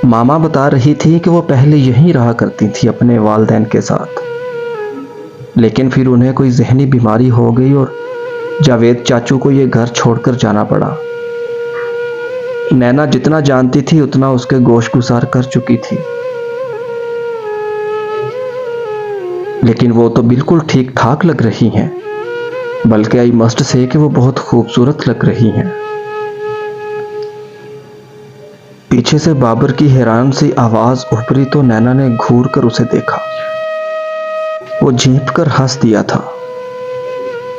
ماما بتا رہی تھی کہ وہ پہلے یہیں رہا کرتی تھی اپنے والدین کے ساتھ، لیکن پھر انہیں کوئی ذہنی بیماری ہو گئی اور جاوید چاچو کو یہ گھر چھوڑ کر جانا پڑا۔ نینا جتنا جانتی تھی اتنا اس کے گوش گزار کر چکی تھی، لیکن وہ تو بالکل ٹھیک ٹھاک لگ رہی ہیں، بلکہ آئی مسٹ سے کہ وہ بہت خوبصورت لگ رہی ہیں۔ پیچھے سے بابر کی حیران سی آواز ابھری تو نینا نے گھور کر اسے دیکھا۔ وہ جھینپ کر ہنس دیا تھا،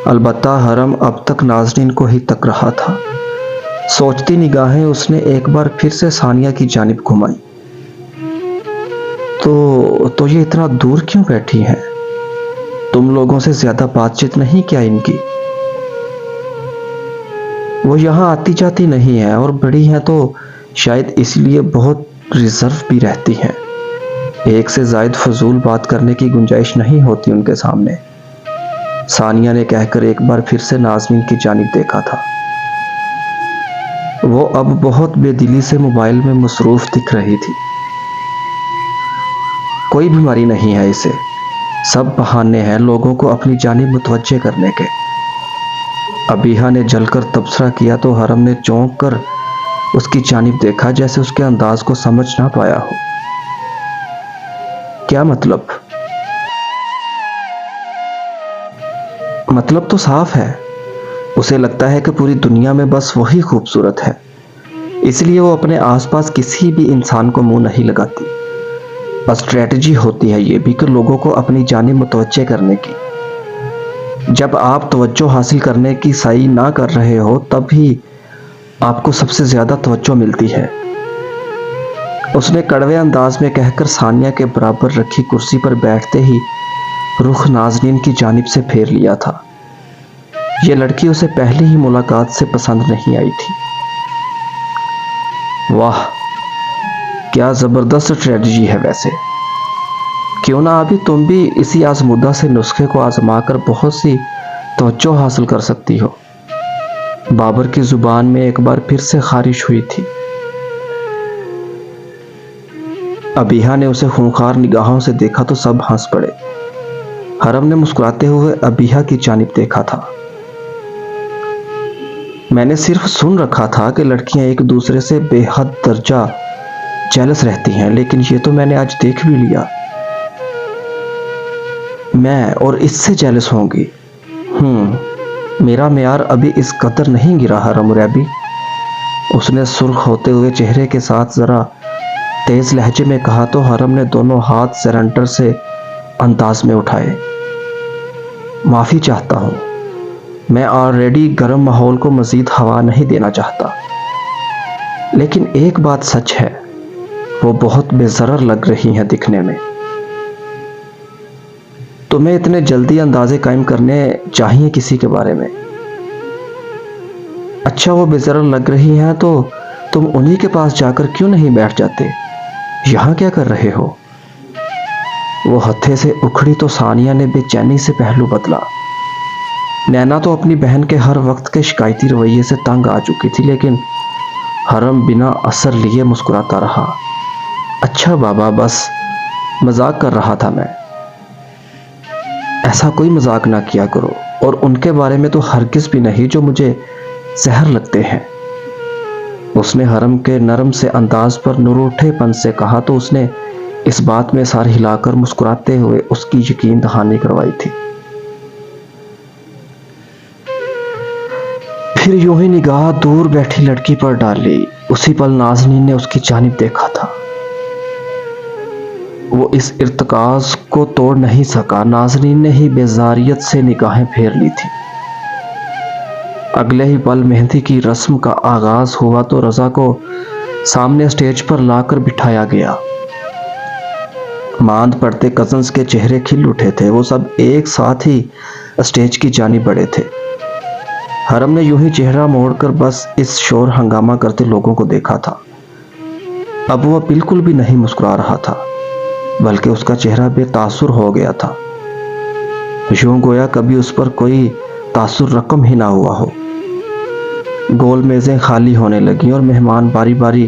البتہ حرم اب تک ناظرین کو ہی تک رہا تھا۔ سوچتی نگاہیں اس نے ایک بار پھر سے ثانیہ کی جانب گھمائی۔ تو یہ اتنا دور کیوں بیٹھی ہیں؟ تم لوگوں سے زیادہ بات چیت نہیں کیا ان کی؟ وہ یہاں آتی جاتی نہیں ہے، اور بڑی ہیں تو شاید اس لیے بہت ریزرو بھی رہتی ہیں۔ ایک سے زائد فضول بات کرنے کی گنجائش نہیں ہوتی ان کے سامنے، ثانیہ نے کہہ کر ایک بار پھر سے ناظرین کی جانب دیکھا تھا۔ وہ اب بہت بے دلی سے موبائل میں مصروف دکھ رہی تھی۔ کوئی بیماری نہیں ہے اسے، سب بہانے ہیں لوگوں کو اپنی جانب متوجہ کرنے کے۔ ابیحا نے جل کر تبصرہ کیا تو حرم نے چونک کر اس کی جانب دیکھا، جیسے اس کے انداز کو سمجھ نہ پایا ہو۔ کیا مطلب؟ مطلب تو صاف ہے، اسے لگتا ہے کہ پوری دنیا میں بس وہی خوبصورت ہے، اس لیے وہ اپنے آس پاس کسی بھی انسان کو منہ نہیں لگاتی۔ اسٹریٹجی ہوتی ہے یہ بھی کہ لوگوں کو اپنی جانب متوجہ کرنے کی۔ جب آپ توجہ حاصل کرنے کی سعی نہ کر رہے ہو تب ہی آپ کو سب سے زیادہ توجہ ملتی ہے۔ اس نے کڑوے انداز میں کہہ کر ثانیہ کے برابر رکھی کرسی پر بیٹھتے ہی رخ ناظرین کی جانب سے پھیر لیا تھا۔ یہ لڑکی اسے پہلی ہی ملاقات سے پسند نہیں آئی تھی۔ واہ، کیا زبردست اسٹریٹجی ہے ویسے! کیوں نہ ابھی تم بھی اسی آزمودہ سے نسخے کو آزما کر بہت سی توجہ حاصل کر سکتی ہو۔ بابر کی زبان میں ایک بار پھر سے خارش ہوئی تھی۔ ابیحا نے اسے خونخوار نگاہوں سے دیکھا تو سب ہنس پڑے۔ حرم نے مسکراتے ہوئے ابیحا کی جانب دیکھا تھا۔ میں نے صرف سن رکھا تھا کہ لڑکیاں ایک دوسرے سے بے حد درجہ جیلس رہتی ہیں، لیکن یہ تو میں نے آج دیکھ بھی لیا۔ میں اور اس سے جیلس ہوں گی؟ میرا معیار ابھی اس قدر نہیں گرا حرم ریابی، اس نے سرخ ہوتے ہوئے چہرے کے ساتھ ذرا تیز لہجے میں کہا تو حرم نے دونوں ہاتھ سرنڈر سے انداز میں اٹھائے۔ معافی چاہتا ہوں، میں آلریڈی گرم ماحول کو مزید ہوا نہیں دینا چاہتا، لیکن ایک بات سچ ہے، وہ بہت بے ضرر لگ رہی ہیں دکھنے میں۔ تمہیں اتنے جلدی اندازے قائم کرنے چاہیے کسی کے بارے میں۔ اچھا، وہ بے ضرر لگ رہی ہیں تو تم انہی کے پاس جا کر کیوں نہیں بیٹھ جاتے؟ یہاں کیا کر رہے ہو؟ وہ ہتھے سے اکھڑی تو ثانیہ نے بے چینی سے پہلو بدلا۔ نینا تو اپنی بہن کے ہر وقت کے شکایتی رویے سے تنگ آ چکی تھی، لیکن حرم بنا اثر لیے مسکراتا رہا۔ اچھا بابا، بس مذاق کر رہا تھا میں۔ ایسا کوئی مذاق نہ کیا کرو، اور ان کے بارے میں تو ہرگز بھی نہیں جو مجھے زہر لگتے ہیں۔ اس نے حرم کے نرم سے انداز پر نروٹھے پن سے کہا تو اس نے اس بات میں سر ہلا کر مسکراتے ہوئے اس کی یقین دہانی کروائی تھی۔ پھر یوں ہی نگاہ دور بیٹھی لڑکی پر ڈالی۔ اسی پل ناظرین نے اس کی جانب دیکھا تھا۔ وہ اس ارتکاز کو توڑ نہیں سکا، ناظرین نے ہی بیزاریت سے نگاہیں پھیر لی تھی۔ اگلے ہی پل مہندی کی رسم کا آغاز ہوا تو رضا کو سامنے اسٹیج پر لا کر بٹھایا گیا۔ ماند پڑتے کزنز کے چہرے کھل اٹھے تھے، وہ سب ایک ساتھ ہی اسٹیج کی جانب بڑھے تھے۔ حرم نے یوں ہی چہرہ موڑ کر بس اس شور ہنگامہ کرتے لوگوں کو دیکھا تھا۔ اب وہ بالکل بھی نہیں مسکرا رہا تھا، بلکہ اس کا چہرہ بے تاثر ہو گیا تھا، یوں گویا کبھی اس پر کوئی تاثر رقم ہی نہ ہوا ہو۔ گول میزیں خالی ہونے لگیں اور مہمان باری باری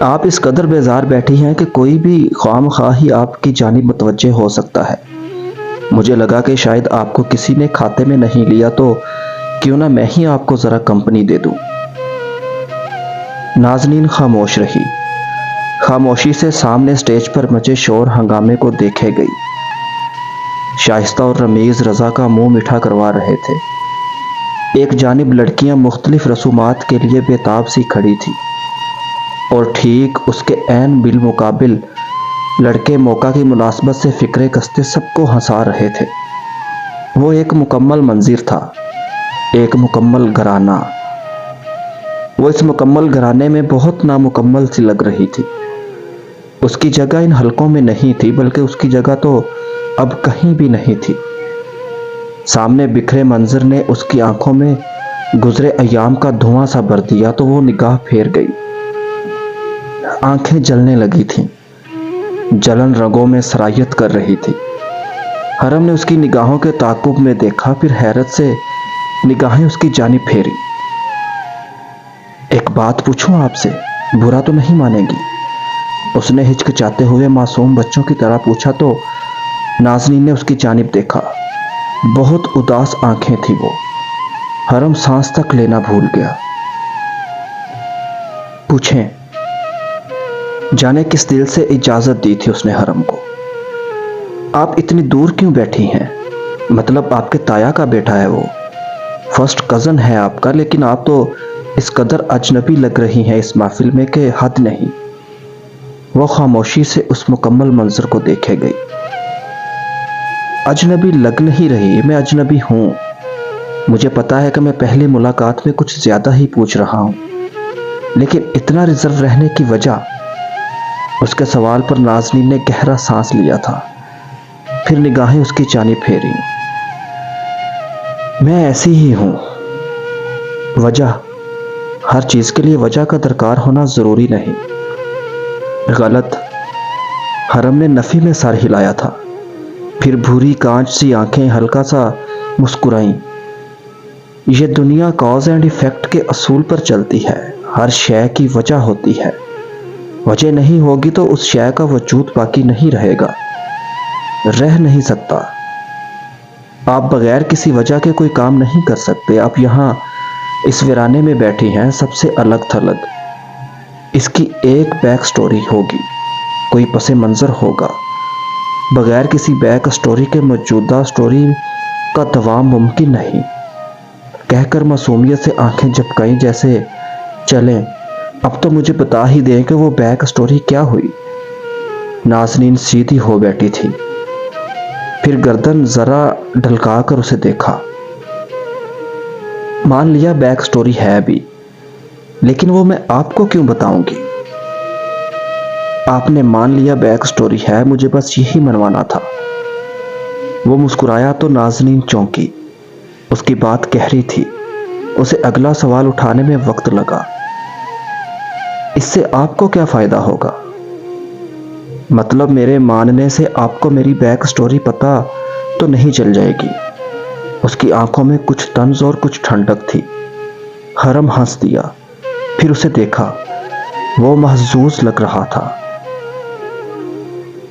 آپ اس قدر بیزار بیٹھی ہیں کہ کوئی بھی خواہ مخواہ ہی آپ کی جانب متوجہ ہو سکتا ہے۔ مجھے لگا کہ شاید آپ کو کسی نے کھاتے میں نہیں لیا، تو کیوں نہ میں ہی آپ کو ذرا کمپنی دے دوں۔ نازنین خاموش رہی، خاموشی سے سامنے سٹیج پر مچے شور ہنگامے کو دیکھے گئی۔ شائستہ اور رمیز رضا کا منہ میٹھا کروا رہے تھے۔ ایک جانب لڑکیاں مختلف رسومات کے لیے بےتاب سی کھڑی تھی، اور ٹھیک اس کے عین بالمقابل لڑکے موقع کی مناسبت سے فکرے کستے سب کو ہنسا رہے تھے۔ وہ ایک مکمل منظر تھا، ایک مکمل گھرانہ۔ وہ اس مکمل گھرانے میں بہت نامکمل سی لگ رہی تھی۔ اس کی جگہ ان حلقوں میں نہیں تھی، بلکہ اس کی جگہ تو اب کہیں بھی نہیں تھی۔ سامنے بکھرے منظر نے اس کی آنکھوں میں گزرے ایام کا دھواں سا بھر دیا، تو وہ نگاہ پھیر گئی۔ آنکھیں جلنے لگی تھیں، جلن رگوں میں سرایت کر رہی تھی۔ حرم نے اس کی نگاہوں کے تعاقب میں دیکھا، پھر حیرت سے نگاہیں اس کی جانب پھیری۔ ایک بات پوچھوں آپ سے، برا تو نہیں مانیں گی؟ اس نے ہچکچاتے ہوئے معصوم بچوں کی طرح پوچھا، تو نازنین نے اس کی جانب دیکھا۔ بہت اداس آنکھیں تھی وہ۔ حرم سانس تک لینا بھول گیا۔ پوچھیں۔ جانے کس دل سے اجازت دی تھی اس نے حرم کو۔ آپ اتنی دور کیوں بیٹھی ہیں؟ مطلب آپ کے تایا کا بیٹا ہے وہ، فرسٹ کزن ہے آپ کا، لیکن آپ تو اس قدر اجنبی لگ رہی ہیں اس محفل میں کہ حد نہیں۔ وہ خاموشی سے اس مکمل منظر کو دیکھے گئی۔ اجنبی لگ نہیں رہی، میں اجنبی ہوں۔ مجھے پتا ہے کہ میں پہلی ملاقات میں کچھ زیادہ ہی پوچھ رہا ہوں، لیکن اتنا ریزرو رہنے کی وجہ؟ اس کے سوال پر نازنین نے گہرا سانس لیا تھا، پھر نگاہیں اس کی جانب پھیری۔ میں ایسی ہی ہوں۔ وجہ؟ ہر چیز کے لیے وجہ کا درکار ہونا ضروری نہیں۔ غلط۔ حرم نے نفی میں سر ہلایا تھا، پھر بھوری کانچ سی آنکھیں ہلکا سا مسکرائیں۔ یہ دنیا کاز اینڈ ایفیکٹ کے اصول پر چلتی ہے۔ ہر شے کی وجہ ہوتی ہے، وجہ نہیں ہوگی تو اس شے کا وجود باقی نہیں رہے گا، رہ نہیں سکتا۔ آپ بغیر کسی وجہ کے کوئی کام نہیں کر سکتے۔ آپ یہاں اس ویرانے میں بیٹھی ہیں، سب سے الگ تھلگ۔ اس کی ایک بیک سٹوری ہوگی، کوئی پس منظر ہوگا۔ بغیر کسی بیک سٹوری کے موجودہ سٹوری کا دوام ممکن نہیں۔ کہہ کر معصومیت سے آنکھیں جھپکائیں، جیسے چلیں اب تو مجھے بتا ہی دیں کہ وہ بیک سٹوری کیا ہوئی۔ نازنین سیدھی ہو بیٹھی تھی، پھر گردن ذرا ڈھلکا کر اسے دیکھا۔ مان لیا بیک سٹوری ہے بھی، لیکن وہ میں آپ کو کیوں بتاؤں گی؟ آپ نے مان لیا بیک سٹوری ہے، مجھے بس یہی منوانا تھا۔ وہ مسکرایا تو نازنین چونکی۔ اس کی بات گہری تھی، اسے اگلا سوال اٹھانے میں وقت لگا۔ اس سے آپ کو کیا فائدہ ہوگا؟ مطلب میرے ماننے سے آپ کو میری بیک سٹوری پتہ تو نہیں چل جائے گی؟ اس کی آنکھوں میں کچھ طنز اور کچھ ٹھنڈک تھی۔ حرم ہنس دیا، پھر اسے دیکھا۔ وہ محظوظ لگ رہا تھا۔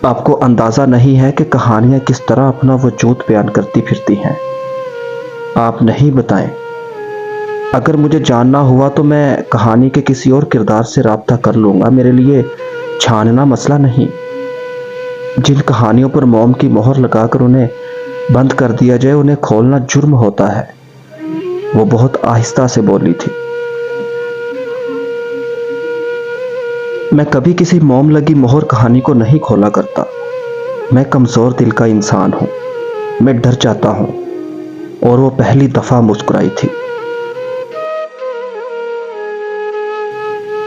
آپ کو اندازہ نہیں ہے کہ کہانیاں کس طرح اپنا وجود بیان کرتی پھرتی ہیں۔ آپ نہیں بتائیں۔ اگر مجھے جاننا ہوا تو میں کہانی کے کسی اور کردار سے رابطہ کر لوں گا، میرے لیے چھاننا مسئلہ نہیں۔ جن کہانیوں پر موم کی مہر لگا کر انہیں بند کر دیا جائے، انہیں کھولنا جرم ہوتا ہے۔ وہ بہت آہستہ سے بولی تھی۔ میں کبھی کسی موم لگی مہر کہانی کو نہیں کھولا کرتا۔ میں کمزور دل کا انسان ہوں، میں ڈر جاتا ہوں۔ اور وہ پہلی دفعہ مسکرائی تھی۔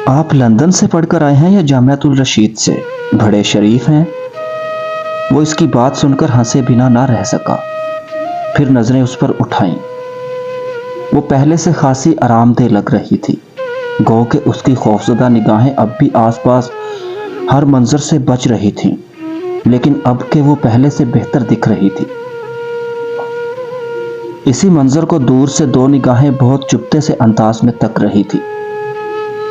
آپ لندن سے پڑھ کر آئے ہیں یا جامعۃ الرشید سے؟ بڑے شریف ہیں۔ وہ اس کی بات سن کر ہنسے بنا نہ رہ سکا، پھر نظریں اس پر اٹھائیں۔ وہ پہلے سے خاصی آرام دہ لگ رہی تھی، گو کہ اس کی خوفزدہ نگاہیں اب بھی آس پاس ہر منظر سے بچ رہی تھیں، لیکن اب کہ وہ پہلے سے بہتر دکھ رہی تھی۔ اسی منظر کو دور سے دو نگاہیں بہت چپتے سے انداز میں تک رہی تھی۔